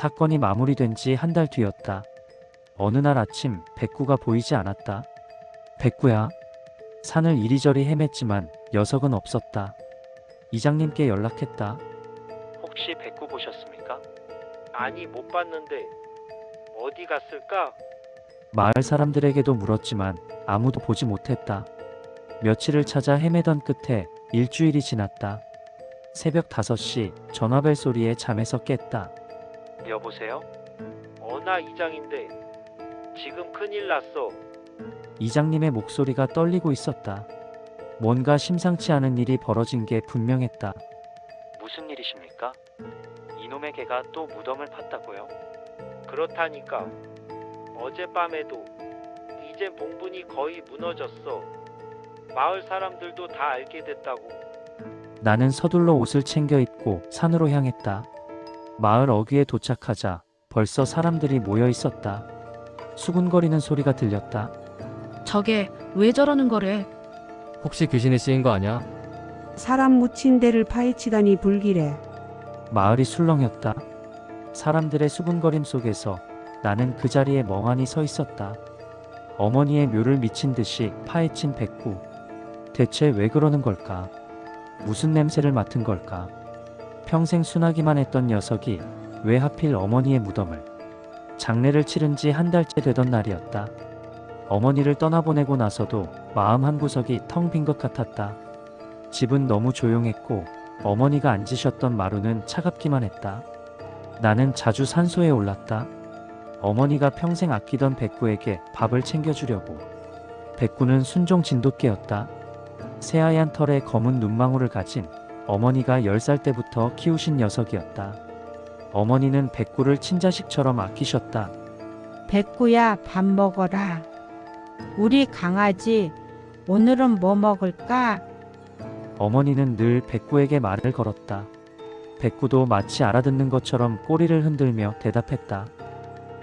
사건이 마무리된 지 한 달 뒤였다. 어느 날 아침 백구가 보이지 않았다. 백구야. 산을 이리저리 헤맸지만 녀석은 없었다. 이장님께 연락했다. 혹시 백구 보셨습니까? 아니, 못 봤는데 어디 갔을까? 마을 사람들에게도 물었지만 아무도 보지 못했다. 며칠을 찾아 헤매던 끝에 일주일이 지났다. 새벽 5시 전화벨 소리에 잠에서 깼다. 여보세요? 나 이장인데 지금 큰일 났어. 이장님의 목소리가 떨리고 있었다. 뭔가 심상치 않은 일이 벌어진 게 분명했다. 무슨 일이십니까? 이놈의 개가 또 무덤을 팠다고요? 그렇다니까. 어젯밤에도 이젠 봉분이 거의 무너졌어. 마을 사람들도 다 알게 됐다고. 나는 서둘러 옷을 챙겨 입고 산으로 향했다. 마을 어귀에 도착하자 벌써 사람들이 모여 있었다. 수군거리는 소리가 들렸다. 저게 왜 저러는 거래? 혹시 귀신이 씌인 거 아냐? 사람 묻힌 데를 파헤치다니 불길해. 마을이 술렁였다. 사람들의 수군거림 속에서 나는 그 자리에 멍하니 서 있었다. 어머니의 묘를 미친 듯이 파헤친 백구. 대체 왜 그러는 걸까? 무슨 냄새를 맡은 걸까? 평생 순하기만 했던 녀석이 왜 하필 어머니의 무덤을. 장례를 치른 지 한 달째 되던 날이었다. 어머니를 떠나보내고 나서도 마음 한구석이 텅 빈 것 같았다. 집은 너무 조용했고 어머니가 앉으셨던 마루는 차갑기만 했다. 나는 자주 산소에 올랐다. 어머니가 평생 아끼던 백구에게 밥을 챙겨주려고. 백구는 순종 진돗개였다. 새하얀 털에 검은 눈망울을 가진 어머니가 10살 때부터 키우신 녀석이었다. 어머니는 백구를 친자식처럼 아끼셨다. 백구야, 밥 먹어라. 우리 강아지 오늘은 뭐 먹을까? 어머니는 늘 백구에게 말을 걸었다. 백구도 마치 알아듣는 것처럼 꼬리를 흔들며 대답했다.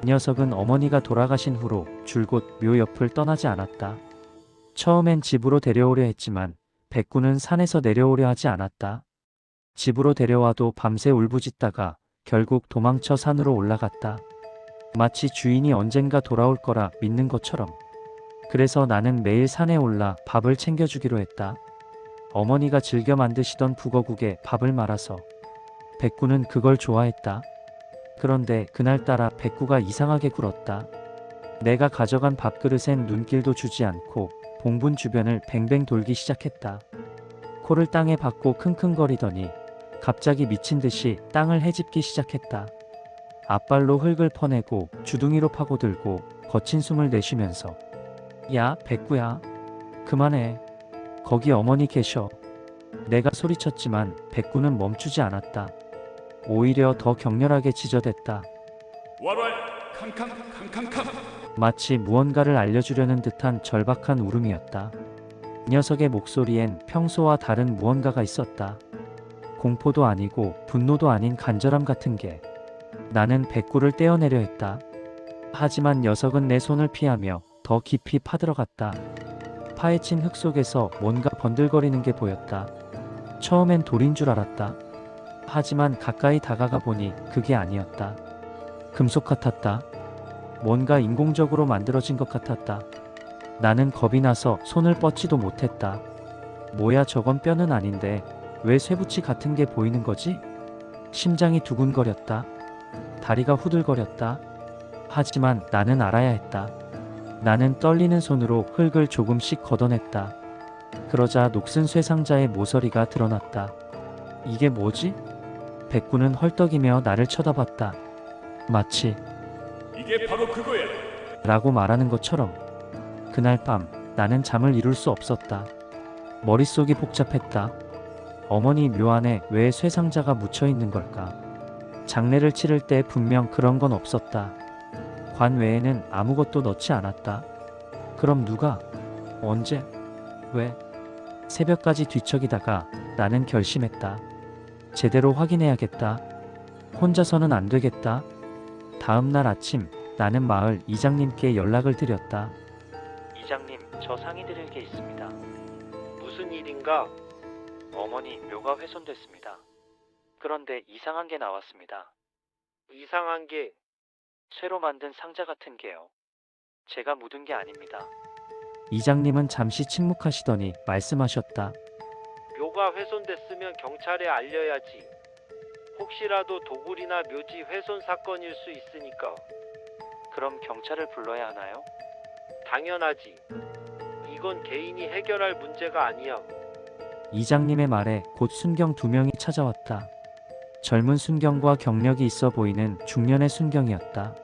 이 녀석은 어머니가 돌아가신 후로 줄곧 묘 옆을 떠나지 않았다. 처음엔 집으로 데려오려 했지만 백구는 산에서 내려오려 하지 않았다. 집으로 데려와도 밤새 울부짖다가 결국 도망쳐 산으로 올라갔다. 마치 주인이 언젠가 돌아올 거라 믿는 것처럼. 그래서 나는 매일 산에 올라 밥을 챙겨주기로 했다. 어머니가 즐겨 만드시던 북어국에 밥을 말아서. 백구는 그걸 좋아했다. 그런데 그날따라 백구가 이상하게 굴었다. 내가 가져간 밥그릇엔 눈길도 주지 않고 봉분 주변을 뱅뱅 돌기 시작했다. 코를 땅에 박고 킁킁거리더니 갑자기 미친 듯이 땅을 헤집기 시작했다. 앞발로 흙을 퍼내고 주둥이로 파고들고 거친 숨을 내쉬면서 야, 백구야. 그만해. 거기 어머니 계셔. 내가 소리쳤지만 백구는 멈추지 않았다. 오히려 더 격렬하게 지저댔다. 와랄 캉캉 캉캉캉. 마치 무언가를 알려주려는 듯한 절박한 울음이었다. 이 녀석의 목소리엔 평소와 다른 무언가가 있었다. 공포도 아니고 분노도 아닌 간절함 같은 게. 나는 백구를 떼어내려 했다. 하지만 녀석은 내 손을 피하며 더 깊이 파들어갔다. 파헤친 흙 속에서 뭔가 번들거리는 게 보였다. 처음엔 돌인 줄 알았다. 하지만 가까이 다가가 보니 그게 아니었다. 금속 같았다. 뭔가 인공적으로 만들어진 것 같았다. 나는 겁이 나서 손을 뻗지도 못했다. 뭐야, 저건 뼈는 아닌데 왜 쇠붙이 같은 게 보이는 거지? 심장이 두근거렸다. 다리가 후들거렸다. 하지만 나는 알아야 했다. 나는 떨리는 손으로 흙을 조금씩 걷어냈다. 그러자 녹슨 쇠상자의 모서리가 드러났다. 이게 뭐지? 백구는 헐떡이며 나를 쳐다봤다. 마치 이게 바로 그거야. 라고 말하는 것처럼. 그날 밤 나는 잠을 이룰 수 없었다. 머릿속이 복잡했다. 어머니 묘 안에 왜 쇠상자가 묻혀 있는 걸까? 장례를 치를 때 분명 그런 건 없었다. 관 외에는 아무것도 넣지 않았다. 그럼 누가? 언제? 왜? 새벽까지 뒤척이다가 나는 결심했다. 제대로 확인해야겠다. 혼자서는 안 되겠다. 다음 날 아침 나는 마을 이장님께 연락을 드렸다. 이장님, 저 상의 드릴 게 있습니다. 무슨 일인가? 어머니 묘가 훼손됐습니다. 그런데 이상한 게 나왔습니다. 이상한 게 새로 만든 상자 같은 게요. 제가 묻은 게 아닙니다. 이장님은 잠시 침묵하시더니 말씀하셨다. 묘가 훼손됐으면 경찰에 알려야지. 혹시라도 도굴이나 묘지 훼손 사건일 수 있으니까. 그럼 경찰을 불러야 하나요? 당연하지. 이건 개인이 해결할 문제가 아니야. 이장님의 말에 곧 순경 2명이 찾아왔다. 젊은 순경과 경력이 있어 보이는 중년의 순경이었다.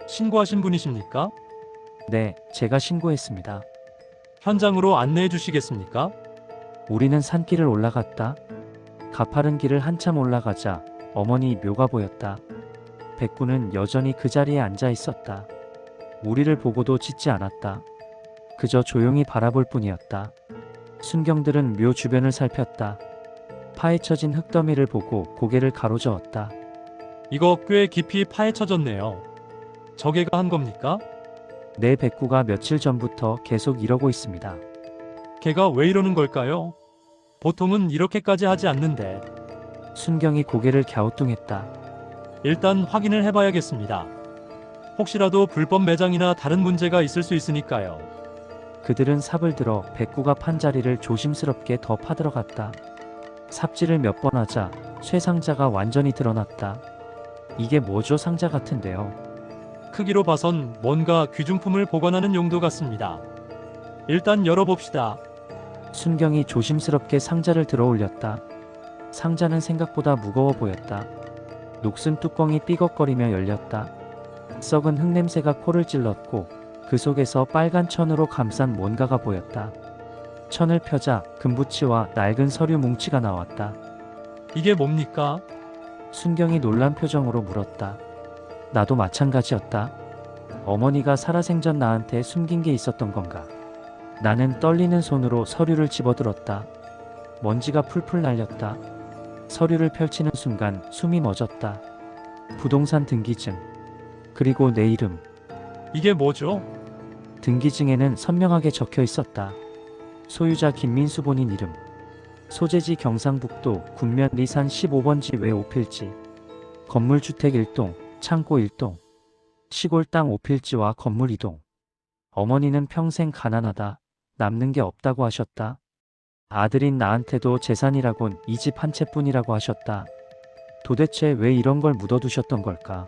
신고하신 분이십니까? 네, 제가 신고했습니다. 현장으로 안내해 주시겠습니까? 우리는 산길을 올라갔다. 가파른 길을 한참 올라가자 어머니 묘가 보였다. 백구는 여전히 그 자리에 앉아 있었다. 우리를 보고도 짖지 않았다. 그저 조용히 바라볼 뿐이었다. 순경들은 묘 주변을 살폈다. 파헤쳐진 흙더미를 보고 고개를 가로저었다. 이거 꽤 깊이 파헤쳐졌네요. 저게가 한 겁니까? 내 백구가 며칠 전부터 계속 이러고 있습니다. 걔가 왜 이러는 걸까요? 보통은 이렇게까지 하지 않는데. 순경이 고개를 갸우뚱했다. 일단 확인을 해봐야겠습니다. 혹시라도 불법 매장이나 다른 문제가 있을 수 있으니까요. 그들은 삽을 들어 백구가 판 자리를 조심스럽게 더 파들어갔다. 삽질을 몇 번 하자 쇠상자가 완전히 드러났다. 이게 뭐죠? 상자 같은데요. 크기로 봐선 뭔가 귀중품을 보관하는 용도 같습니다. 일단 열어봅시다. 순경이 조심스럽게 상자를 들어 올렸다. 상자는 생각보다 무거워 보였다. 녹슨 뚜껑이 삐걱거리며 열렸다. 썩은 흙냄새가 코를 찔렀고 그 속에서 빨간 천으로 감싼 뭔가가 보였다. 천을 펴자 금붙이와 낡은 서류 뭉치가 나왔다. 이게 뭡니까? 순경이 놀란 표정으로 물었다. 나도 마찬가지였다. 어머니가 살아생전 나한테 숨긴 게 있었던 건가? 나는 떨리는 손으로 서류를 집어들었다. 먼지가 풀풀 날렸다. 서류를 펼치는 순간 숨이 멎었다. 부동산 등기증. 그리고 내 이름. 이게 뭐죠? 등기증에는 선명하게 적혀 있었다. 소유자 김민수 본인 이름. 소재지 경상북도 군면 리산 15번지 외 5필지. 건물주택 1동, 창고 1동. 시골 땅 5필지와 건물 2동. 어머니는 평생 가난하다. 남는 게 없다고 하셨다. 아들인 나한테도 재산이라곤 이 집 한 채뿐이라고 하셨다. 도대체 왜 이런 걸 묻어두셨던 걸까?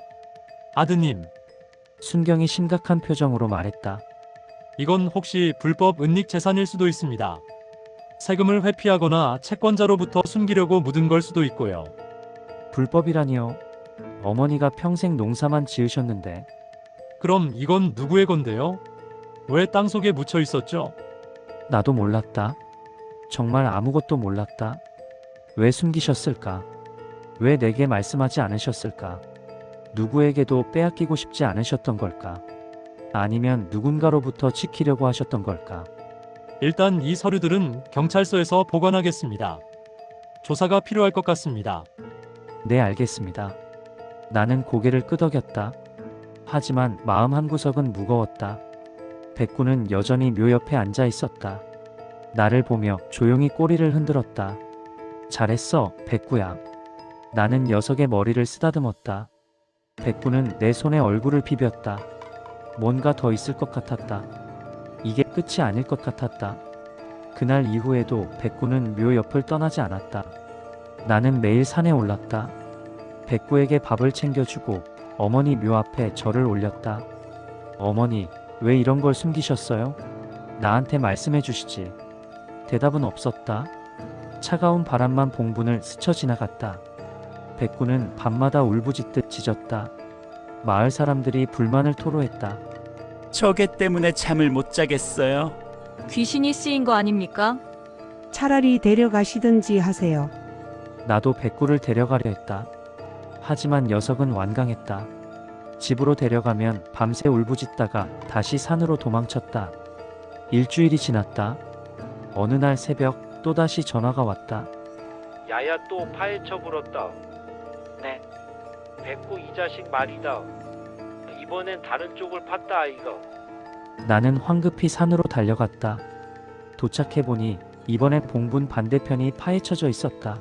아드님, 순경이 심각한 표정으로 말했다. 이건 혹시 불법 은닉 재산일 수도 있습니다. 세금을 회피하거나 채권자로부터 숨기려고 묻은 걸 수도 있고요. 불법이라니요? 어머니가 평생 농사만 지으셨는데. 그럼 이건 누구의 건데요? 왜 땅속에 묻혀 있었죠? 나도 몰랐다. 정말 아무것도 몰랐다. 왜 숨기셨을까? 왜 내게 말씀하지 않으셨을까? 누구에게도 빼앗기고 싶지 않으셨던 걸까? 아니면 누군가로부터 지키려고 하셨던 걸까? 일단 이 서류들은 경찰서에서 보관하겠습니다. 조사가 필요할 것 같습니다. 네, 알겠습니다. 나는 고개를 끄덕였다. 하지만 마음 한구석은 무거웠다. 백구는 여전히 묘 옆에 앉아 있었다. 나를 보며 조용히 꼬리를 흔들었다. 잘했어, 백구야. 나는 녀석의 머리를 쓰다듬었다. 백구는 내 손에 얼굴을 비볐다. 뭔가 더 있을 것 같았다. 이게 끝이 아닐 것 같았다. 그날 이후에도 백구는 묘 옆을 떠나지 않았다. 나는 매일 산에 올랐다. 백구에게 밥을 챙겨주고 어머니 묘 앞에 절을 올렸다. 어머니, 왜 이런 걸 숨기셨어요? 나한테 말씀해 주시지. 대답은 없었다. 차가운 바람만 봉분을 스쳐 지나갔다. 백구는 밤마다 울부짖듯 짖었다. 마을 사람들이 불만을 토로했다. 저게 때문에 잠을 못 자겠어요. 귀신이 쓰인 거 아닙니까? 차라리 데려가시든지 하세요. 나도 백구를 데려가려 했다. 하지만 녀석은 완강했다. 집으로 데려가면 밤새 울부짖다가 다시 산으로 도망쳤다. 일주일이 지났다. 어느 날 새벽 또다시 전화가 왔다. 야야 또 파헤쳐 불었다. 네. 백구 이 자식 말이다. 이번엔 다른 쪽을 팠다 아이가. 나는 황급히 산으로 달려갔다. 도착해보니 이번엔 봉분 반대편이 파헤쳐져 있었다.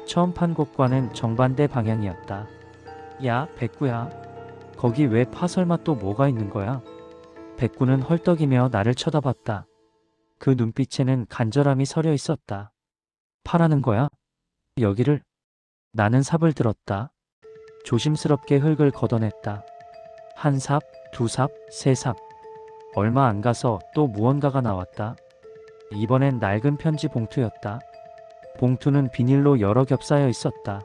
처음 판 곳과는 정반대 방향이었다. 야, 백구야. 거기 왜 파 설마 또 뭐가 있는 거야? 백구는 헐떡이며 나를 쳐다봤다. 그 눈빛에는 간절함이 서려 있었다. 파라는 거야? 여기를? 나는 삽을 들었다. 조심스럽게 흙을 걷어냈다. 한 삽, 두 삽, 세 삽. 얼마 안 가서 또 무언가가 나왔다. 이번엔 낡은 편지 봉투였다. 봉투는 비닐로 여러 겹 쌓여 있었다.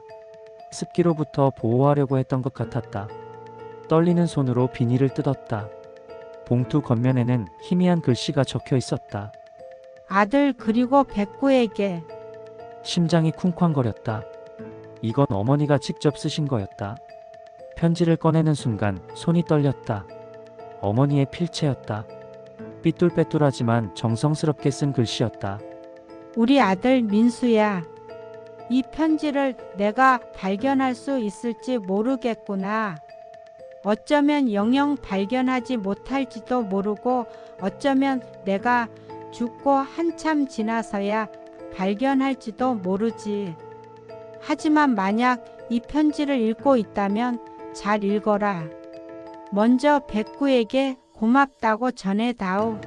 습기로부터 보호하려고 했던 것 같았다. 떨리는 손으로 비닐을 뜯었다. 봉투 겉면에는 희미한 글씨가 적혀 있었다. 아들 그리고 백구에게. 심장이 쿵쾅거렸다. 이건 어머니가 직접 쓰신 거였다. 편지를 꺼내는 순간 손이 떨렸다. 어머니의 필체였다. 삐뚤빼뚤하지만 정성스럽게 쓴 글씨였다. 우리 아들 민수야. 이 편지를 내가 발견할 수 있을지 모르겠구나. 어쩌면 영영 발견하지 못할지도 모르고 어쩌면 내가 죽고 한참 지나서야 발견할지도 모르지. 하지만 만약 이 편지를 읽고 있다면 잘 읽어라. 먼저 백구에게 고맙다고 전해다오.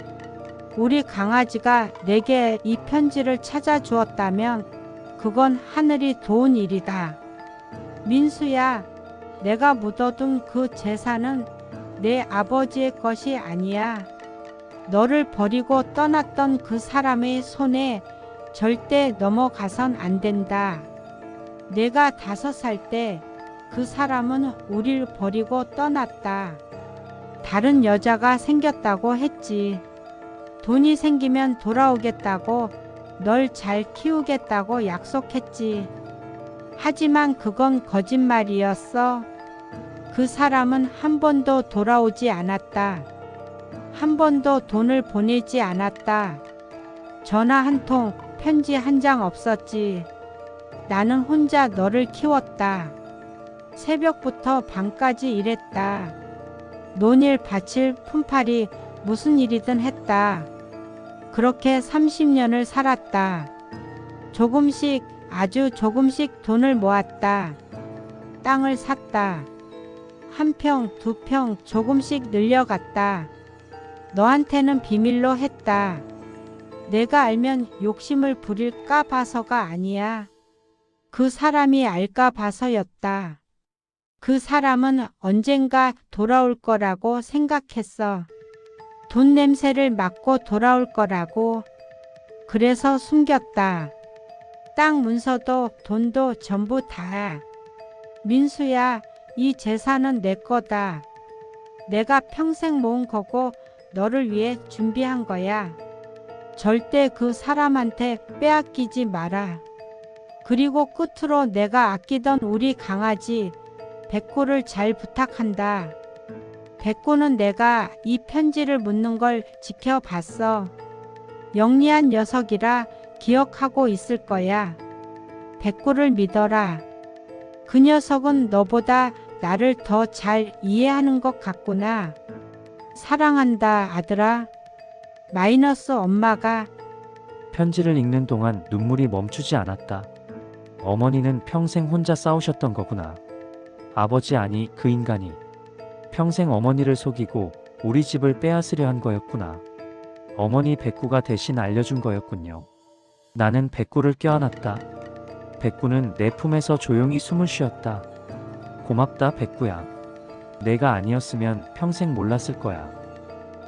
우리 강아지가 내게 이 편지를 찾아주었다면 그건 하늘이 도운 일이다. 민수야, 내가 묻어둔 그 재산은 내 아버지의 것이 아니야. 너를 버리고 떠났던 그 사람의 손에 절대 넘어가선 안 된다. 내가 5살 때 그 사람은 우릴 버리고 떠났다. 다른 여자가 생겼다고 했지. 돈이 생기면 돌아오겠다고, 널 잘 키우겠다고 약속했지. 하지만 그건 거짓말이었어. 그 사람은 한 번도 돌아오지 않았다. 한 번도 돈을 보내지 않았다. 전화 한 통, 편지 한 장 없었지. 나는 혼자 너를 키웠다. 새벽부터 밤까지 일했다. 논일 밭일 품팔이 무슨 일이든 했다. 그렇게 30년을 살았다. 조금씩, 아주 조금씩 돈을 모았다. 땅을 샀다. 한 평, 두 평 조금씩 늘려갔다. 너한테는 비밀로 했다. 내가 알면 욕심을 부릴까 봐서가 아니야. 그 사람이 알까 봐서였다. 그 사람은 언젠가 돌아올 거라고 생각했어. 돈 냄새를 맡고 돌아올 거라고. 그래서 숨겼다. 땅 문서도 돈도 전부 다. 민수야, 이 재산은 내 거다. 내가 평생 모은 거고 너를 위해 준비한 거야. 절대 그 사람한테 빼앗기지 마라. 그리고 끝으로 내가 아끼던 우리 강아지 백구를 잘 부탁한다. 백구는 내가 이 편지를 묻는 걸 지켜봤어. 영리한 녀석이라 기억하고 있을 거야. 백구를 믿어라. 그 녀석은 너보다 나를 더 잘 이해하는 것 같구나. 사랑한다, 아들아. 마이너스 엄마가. 편지를 읽는 동안 눈물이 멈추지 않았다. 어머니는 평생 혼자 싸우셨던 거구나. 아버지 아니 그 인간이 평생 어머니를 속이고 우리 집을 빼앗으려 한 거였구나. 어머니 백구가 대신 알려준 거였군요. 나는 백구를 껴안았다. 백구는 내 품에서 조용히 숨을 쉬었다. 고맙다 백구야. 내가 아니었으면 평생 몰랐을 거야.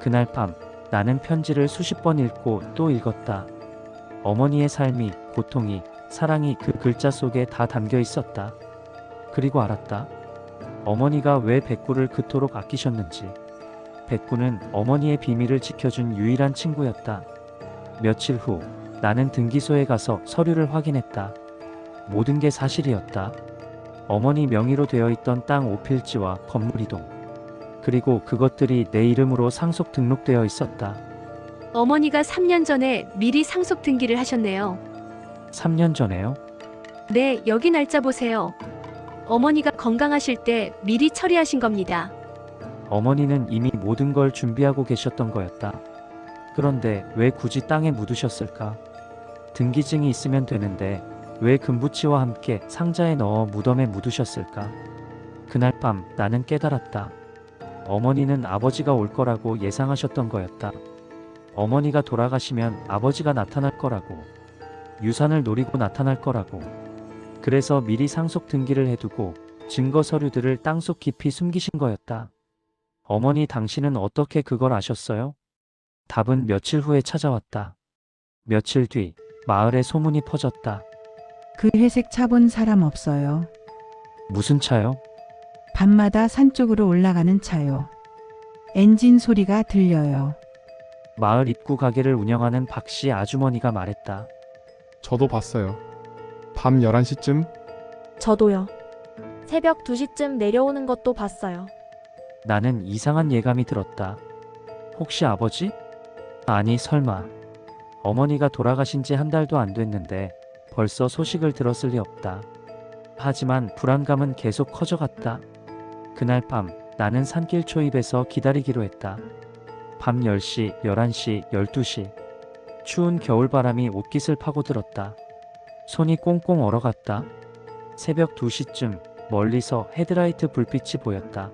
그날 밤 나는 편지를 수십 번 읽고 또 읽었다. 어머니의 삶이, 고통이, 사랑이 그 글자 속에 다 담겨 있었다. 그리고 알았다. 어머니가 왜 백구를 그토록 아끼셨는지. 백구는 어머니의 비밀을 지켜준 유일한 친구였다. 며칠 후 나는 등기소에 가서 서류를 확인했다. 모든 게 사실이었다. 어머니 명의로 되어 있던 땅 5필지와 건물 이동. 그리고 그것들이 내 이름으로 상속 등록되어 있었다. 어머니가 3년 전에 미리 상속 등기를 하셨네요. 3년 전에요? 네, 여기 날짜 보세요. 어머니가 건강하실 때 미리 처리하신 겁니다. 어머니는 이미 모든 걸 준비하고 계셨던 거였다. 그런데 왜 굳이 땅에 묻으셨을까? 등기증이 있으면 되는데 왜 금부치와 함께 상자에 넣어 무덤에 묻으셨을까? 그날 밤 나는 깨달았다. 어머니는 아버지가 올 거라고 예상하셨던 거였다. 어머니가 돌아가시면 아버지가 나타날 거라고. 유산을 노리고 나타날 거라고. 그래서 미리 상속 등기를 해두고 증거 서류들을 땅속 깊이 숨기신 거였다. 어머니 당신은 어떻게 그걸 아셨어요? 답은 며칠 후에 찾아왔다. 며칠 뒤 마을에 소문이 퍼졌다. 그 회색 차 본 사람 없어요. 무슨 차요? 밤마다 산 쪽으로 올라가는 차요. 엔진 소리가 들려요. 마을 입구 가게를 운영하는 박씨 아주머니가 말했다. 저도 봤어요. 밤 11시쯤? 저도요. 새벽 2시쯤 내려오는 것도 봤어요. 나는 이상한 예감이 들었다. 혹시 아버지? 아니 설마. 어머니가 돌아가신 지 한 달도 안 됐는데 벌써 소식을 들었을 리 없다. 하지만 불안감은 계속 커져갔다. 그날 밤 나는 산길 초입에서 기다리기로 했다. 밤 10시, 11시, 12시. 추운 겨울바람이 옷깃을 파고들었다. 손이 꽁꽁 얼어갔다. 새벽 2시쯤 멀리서 헤드라이트 불빛이 보였다.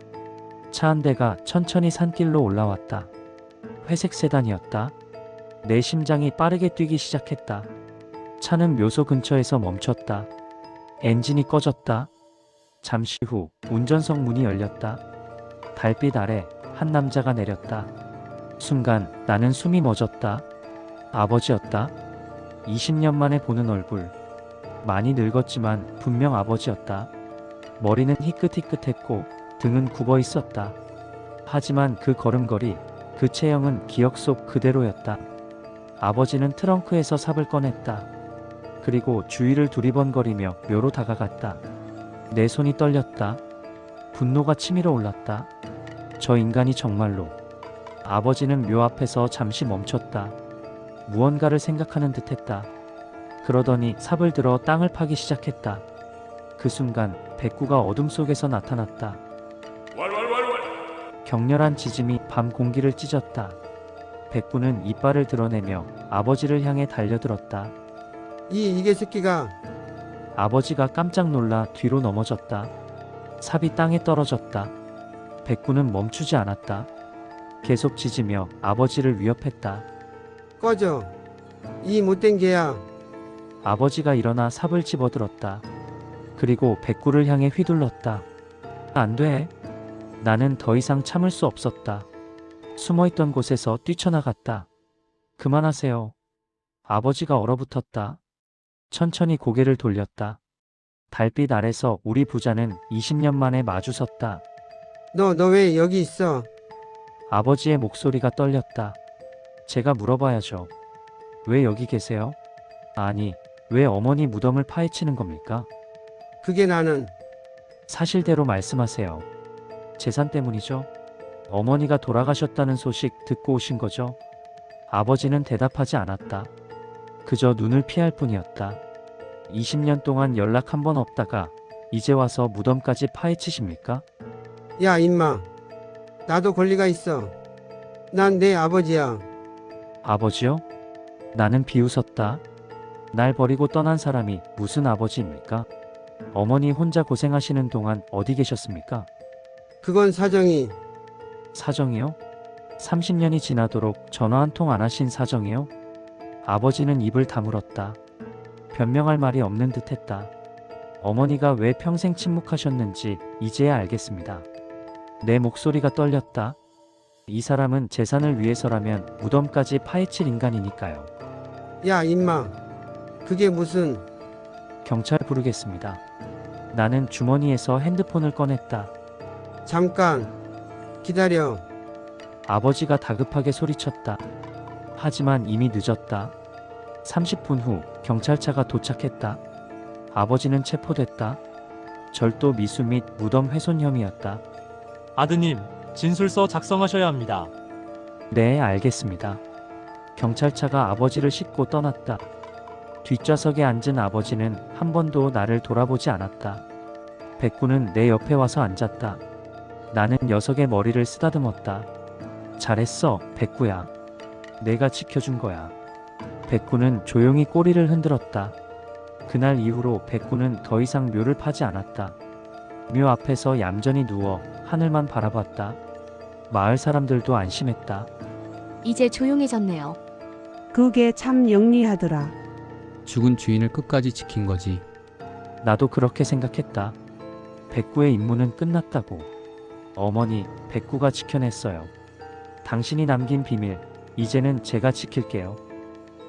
차 한 대가 천천히 산길로 올라왔다. 회색 세단이었다. 내 심장이 빠르게 뛰기 시작했다. 차는 묘소 근처에서 멈췄다. 엔진이 꺼졌다. 잠시 후 운전석 문이 열렸다. 달빛 아래 한 남자가 내렸다. 순간 나는 숨이 멎었다. 아버지였다. 20년 만에 보는 얼굴. 많이 늙었지만 분명 아버지였다. 머리는 희끗희끗했고 등은 굽어 있었다. 하지만 그 걸음걸이, 그 체형은 기억 속 그대로였다. 아버지는 트렁크에서 삽을 꺼냈다. 그리고 주위를 두리번거리며 묘로 다가갔다. 내 손이 떨렸다. 분노가 치밀어 올랐다. 저 인간이 정말로. 아버지는 묘 앞에서 잠시 멈췄다. 무언가를 생각하는 듯했다. 그러더니 삽을 들어 땅을 파기 시작했다. 그 순간 백구가 어둠 속에서 나타났다. 격렬한 지짐이 밤 공기를 찢었다. 백구는 이빨을 드러내며 아버지를 향해 달려들었다. 이게 새끼가. 아버지가 깜짝 놀라 뒤로 넘어졌다. 삽이 땅에 떨어졌다. 백구는 멈추지 않았다. 계속 짖으며 아버지를 위협했다. 꺼져. 이 못된 개야. 아버지가 일어나 삽을 집어들었다. 그리고 백구를 향해 휘둘렀다. 안 돼. 나는 더 이상 참을 수 없었다. 숨어있던 곳에서 뛰쳐나갔다. 그만하세요. 아버지가 얼어붙었다. 천천히 고개를 돌렸다. 달빛 아래서 우리 부자는 20년 만에 마주섰다. 너 왜 여기 있어? 아버지의 목소리가 떨렸다. 제가 물어봐야죠. 왜 여기 계세요? 아니, 왜 어머니 무덤을 파헤치는 겁니까? 그게 나는. 사실대로 말씀하세요. 재산 때문이죠? 어머니가 돌아가셨다는 소식 듣고 오신 거죠? 아버지는 대답하지 않았다. 그저 눈을 피할 뿐이었다. 20년 동안 연락 한 번 없다가 이제 와서 무덤까지 파헤치십니까? 야 임마. 나도 권리가 있어. 난 내 아버지야. 아버지요? 나는 비웃었다. 날 버리고 떠난 사람이 무슨 아버지입니까? 어머니 혼자 고생하시는 동안 어디 계셨습니까? 그건 사정이. 사정이요? 30년이 지나도록 전화 한 통 안 하신 사정이요? 아버지는 입을 다물었다. 변명할 말이 없는 듯했다. 어머니가 왜 평생 침묵하셨는지 이제야 알겠습니다. 내 목소리가 떨렸다. 이 사람은 재산을 위해서라면 무덤까지 파헤칠 인간이니까요. 야 임마. 그게 무슨. 경찰 부르겠습니다. 나는 주머니에서 핸드폰을 꺼냈다. 잠깐. 기다려. 아버지가 다급하게 소리쳤다. 하지만 이미 늦었다. 30분 후 경찰차가 도착했다. 아버지는 체포됐다. 절도 미수 및 무덤 훼손 혐의였다. 아드님, 진술서 작성하셔야 합니다. 네, 알겠습니다. 경찰차가 아버지를 싣고 떠났다. 뒷좌석에 앉은 아버지는 한 번도 나를 돌아보지 않았다. 백구는 내 옆에 와서 앉았다. 나는 녀석의 머리를 쓰다듬었다. 잘했어, 백구야. 내가 지켜준 거야. 백구는 조용히 꼬리를 흔들었다. 그날 이후로 백구는 더 이상 묘를 파지 않았다. 묘 앞에서 얌전히 누워 하늘만 바라봤다. 마을 사람들도 안심했다. 이제 조용해졌네요. 그게 참 영리하더라. 죽은 주인을 끝까지 지킨 거지. 나도 그렇게 생각했다. 백구의 임무는 끝났다고. 어머니, 백구가 지켜냈어요. 당신이 남긴 비밀, 이제는 제가 지킬게요.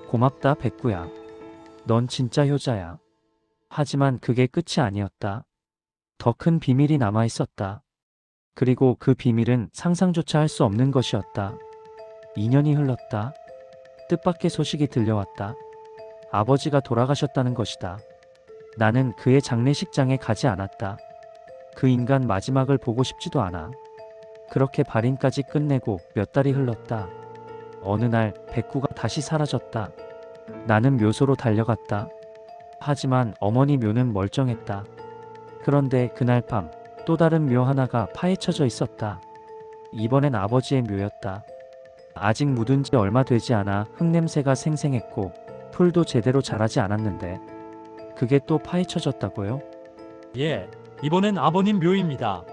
고맙다, 백구야. 넌 진짜 효자야. 하지만 그게 끝이 아니었다. 더 큰 비밀이 남아 있었다. 그리고 그 비밀은 상상조차 할 수 없는 것이었다. 2년이 흘렀다. 뜻밖의 소식이 들려왔다. 아버지가 돌아가셨다는 것이다. 나는 그의 장례식장에 가지 않았다. 그 인간 마지막을 보고 싶지도 않아. 그렇게 발인까지 끝내고 몇 달이 흘렀다. 어느 날 백구가 다시 사라졌다. 나는 묘소로 달려갔다. 하지만 어머니 묘는 멀쩡했다. 그런데 그날 밤 또 다른 묘 하나가 파헤쳐져 있었다. 이번엔 아버지의 묘였다. 아직 묻은 지 얼마 되지 않아 흙냄새가 생생했고 풀도 제대로 자라지 않았는데 그게 또 파헤쳐졌다고요? 예, 이번엔 아버님 묘입니다.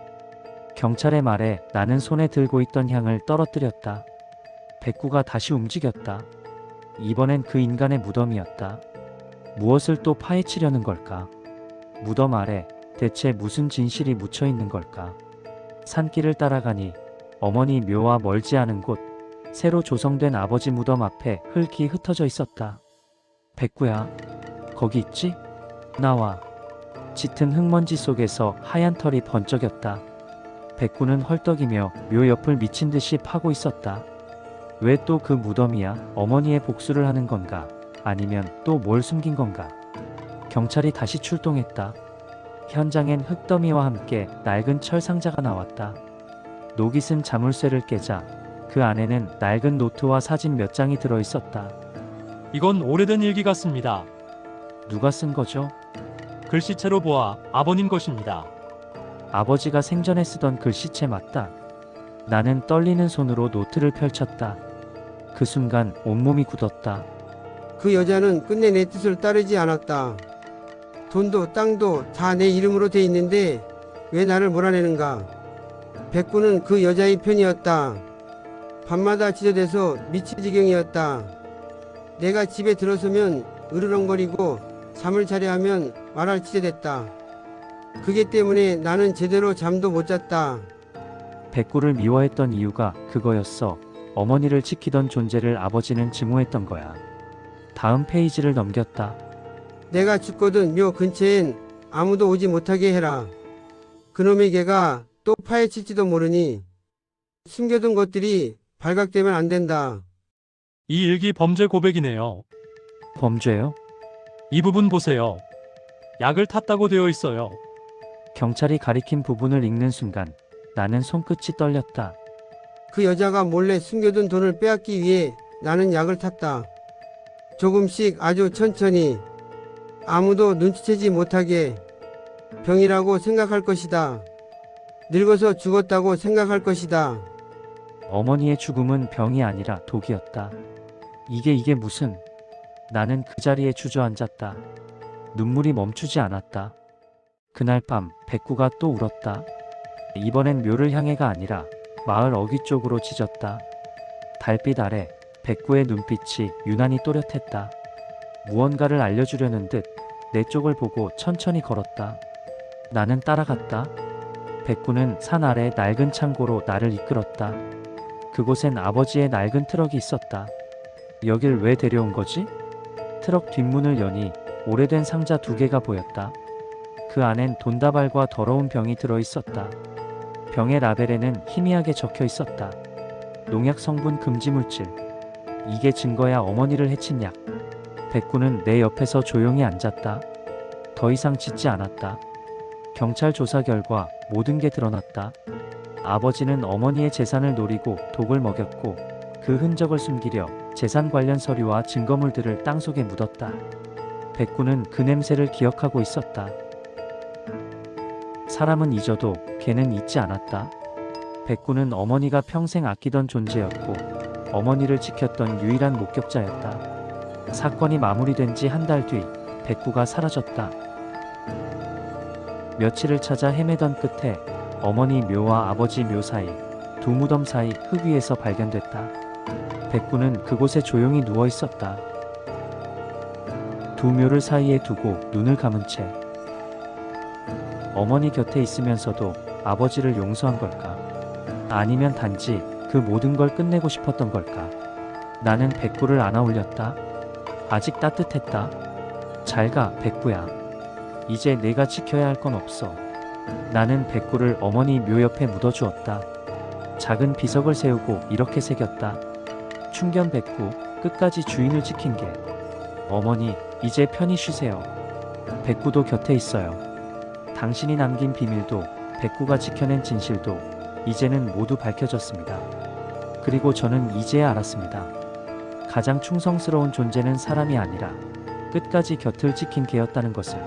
경찰의 말에 나는 손에 들고 있던 향을 떨어뜨렸다. 백구가 다시 움직였다. 이번엔 그 인간의 무덤이었다. 무엇을 또 파헤치려는 걸까? 무덤 아래 대체 무슨 진실이 묻혀 있는 걸까? 산길을 따라가니 어머니 묘와 멀지 않은 곳, 새로 조성된 아버지 무덤 앞에 흙이 흩어져 있었다. 백구야, 거기 있지? 나와. 짙은 흙먼지 속에서 하얀 털이 번쩍였다. 백구는 헐떡이며 묘 옆을 미친 듯이 파고 있었다. 왜 또 그 무덤이야? 어머니의 복수를 하는 건가? 아니면 또 뭘 숨긴 건가? 경찰이 다시 출동했다. 현장엔 흙더미와 함께 낡은 철 상자가 나왔다. 녹이 쓴 자물쇠를 깨자 그 안에는 낡은 노트와 사진 몇 장이 들어 있었다. 이건 오래된 일기 같습니다. 누가 쓴 거죠? 글씨체로 보아 아버님 것입니다. 아버지가 생전에 쓰던 글씨체 맞다. 나는 떨리는 손으로 노트를 펼쳤다. 그 순간 온몸이 굳었다. 그 여자는 끝내 내 뜻을 따르지 않았다. 돈도 땅도 다 내 이름으로 돼 있는데 왜 나를 몰아내는가? 백구는 그 여자의 편이었다. 밤마다 지저대서 미칠 지경이었다. 내가 집에 들어서면 으르렁거리고 잠을 자려 하면 말할 지저댔다. 그게 때문에 나는 제대로 잠도 못 잤다. 백구를 미워했던 이유가 그거였어. 어머니를 지키던 존재를 아버지는 증오했던 거야. 다음 페이지를 넘겼다. 내가 죽거든 묘 근처엔 아무도 오지 못하게 해라. 그놈의 개가 또 파헤칠지도 모르니 숨겨둔 것들이 발각되면 안 된다. 이 일기 범죄 고백이네요. 범죄요? 이 부분 보세요. 약을 탔다고 되어 있어요. 경찰이 가리킨 부분을 읽는 순간 나는 손끝이 떨렸다. 그 여자가 몰래 숨겨둔 돈을 빼앗기 위해 나는 약을 탔다. 조금씩 아주 천천히 아무도 눈치채지 못하게 병이라고 생각할 것이다. 늙어서 죽었다고 생각할 것이다. 어머니의 죽음은 병이 아니라 독이었다. 이게 무슨... 나는 그 자리에 주저앉았다. 눈물이 멈추지 않았다. 그날 밤 백구가 또 울었다. 이번엔 묘를 향해가 아니라 마을 어귀 쪽으로 짖었다. 달빛 아래 백구의 눈빛이 유난히 또렷했다. 무언가를 알려주려는 듯 내 쪽을 보고 천천히 걸었다. 나는 따라갔다. 백구는 산 아래 낡은 창고로 나를 이끌었다. 그곳엔 아버지의 낡은 트럭이 있었다. 여길 왜 데려온 거지? 트럭 뒷문을 여니 오래된 상자 2개가 보였다. 그 안엔 돈다발과 더러운 병이 들어있었다. 병의 라벨에는 희미하게 적혀 있었다. 농약 성분 금지 물질. 이게 증거야 어머니를 해친 약. 백구는 내 옆에서 조용히 앉았다. 더 이상 짖지 않았다. 경찰 조사 결과 모든 게 드러났다. 아버지는 어머니의 재산을 노리고 독을 먹였고 그 흔적을 숨기려 재산 관련 서류와 증거물들을 땅속에 묻었다. 백구는 그 냄새를 기억하고 있었다. 사람은 잊어도 걔는 잊지 않았다. 백구는 어머니가 평생 아끼던 존재였고 어머니를 지켰던 유일한 목격자였다. 사건이 마무리된 지 한 달 뒤 백구가 사라졌다. 며칠을 찾아 헤매던 끝에 어머니 묘와 아버지 묘 사이 두 무덤 사이 흙 위에서 발견됐다. 백구는 그곳에 조용히 누워 있었다. 두 묘를 사이에 두고 눈을 감은 채 어머니 곁에 있으면서도 아버지를 용서한 걸까? 아니면 단지 그 모든 걸 끝내고 싶었던 걸까? 나는 백구를 안아 올렸다. 아직 따뜻했다. 잘 가, 백구야. 이제 내가 지켜야 할 건 없어. 나는 백구를 어머니 묘 옆에 묻어주었다. 작은 비석을 세우고 이렇게 새겼다. 충견 백구, 끝까지 주인을 지킨 게. 어머니, 이제 편히 쉬세요. 백구도 곁에 있어요. 당신이 남긴 비밀도, 백구가 지켜낸 진실도 이제는 모두 밝혀졌습니다. 그리고 저는 이제야 알았습니다. 가장 충성스러운 존재는 사람이 아니라 끝까지 곁을 지킨 개였다는 것을.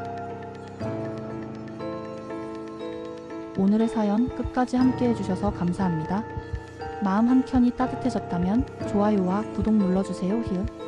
오늘의 사연 끝까지 함께 해주셔서 감사합니다. 마음 한켠이 따뜻해졌다면 좋아요와 구독 눌러주세요. 히읗.